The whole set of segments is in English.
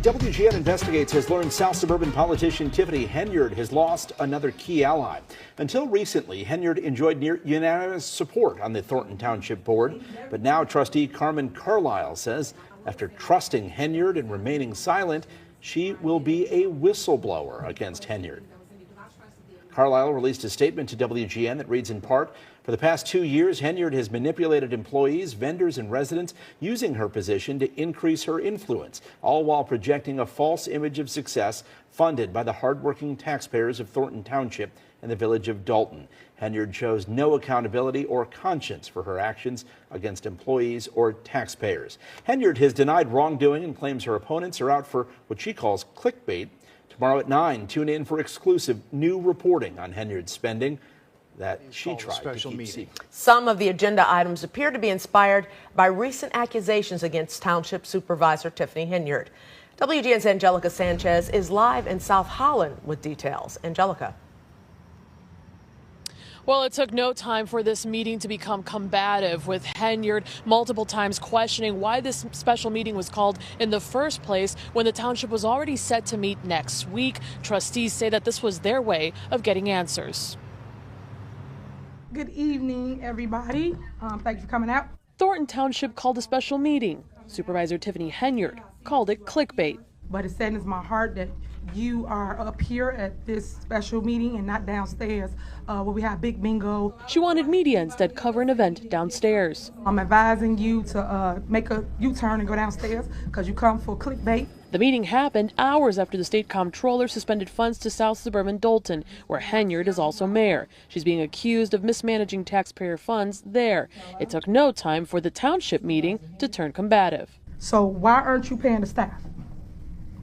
WGN Investigates has learned South Suburban politician Tiffany Henyard has lost another key ally. Until recently, Henyard enjoyed near unanimous support on the Thornton Township Board, but now trustee Carmen Carlisle says after trusting Henyard and remaining silent, she will be a whistleblower against Henyard. Carlisle released a statement to WGN that reads in part, "For the past 2 years, Henyard has manipulated employees, vendors, and residents using her position to increase her influence, all while projecting a false image of success funded by the hardworking taxpayers of Thornton Township and the village of Dalton. Henyard shows no accountability or conscience for her actions against employees or taxpayers." Henyard has denied wrongdoing and claims her opponents are out for what she calls clickbait. Tomorrow at 9, tune in for exclusive new reporting on Henyard's spending that she tried to keep secret. Some of the agenda items appear to be inspired by recent accusations against Township Supervisor Tiffany Henyard. WGN's Angelica Sanchez is live in South Holland with details. Angelica. Well, it took no time for this meeting to become combative, with Henyard multiple times questioning why this special meeting was called in the first place when the township was already set to meet next week. Trustees say that this was their way of getting answers. Good evening, everybody. Thanks for coming out. Thornton Township called a special meeting. Supervisor Tiffany Henyard called it clickbait. But it saddens my heart that you are up here at this special meeting and not downstairs where we have big bingo. She wanted media instead cover an event downstairs. I'm advising you to make a U-turn and go downstairs because you come for clickbait. The meeting happened hours after the state comptroller suspended funds to South Suburban Dalton, where Henyard is also mayor. She's being accused of mismanaging taxpayer funds there. It took no time for the township meeting to turn combative. So why aren't you paying the staff?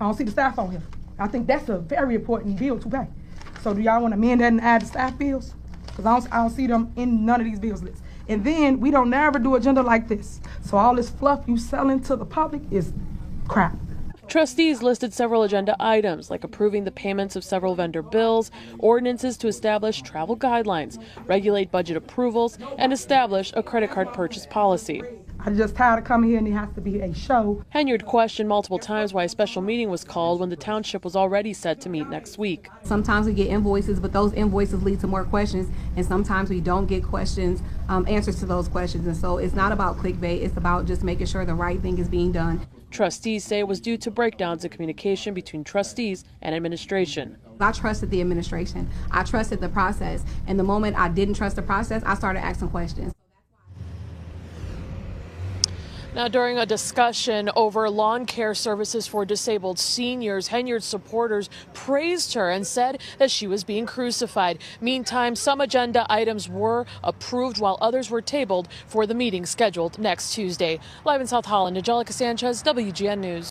I don't see the staff on here. I think that's a very important bill to pay. So do y'all want to amend that and add the staff bills? Because I don't see them in none of these bills lists. And then we don't never do agenda like this. So all this fluff you selling to the public is crap. Trustees listed several agenda items, like approving the payments of several vendor bills, ordinances to establish travel guidelines, regulate budget approvals, and establish a credit card purchase policy. I'm just tired of coming here and it has to be a show. Henyard questioned multiple times why a special meeting was called when the township was already set to meet next week. Sometimes we get invoices, but those invoices lead to more questions, and sometimes we don't get questions, answers to those questions. And so it's not about clickbait, it's about just making sure the right thing is being done. Trustees say it was due to breakdowns in communication between trustees and administration. I trusted the administration. I trusted the process. And the moment I didn't trust the process, I started asking questions. Now, during a discussion over lawn care services for disabled seniors, Henyard's supporters praised her and said that she was being crucified. Meantime, some agenda items were approved while others were tabled for the meeting scheduled next Tuesday. Live in South Holland, Angelica Sanchez, WGN News.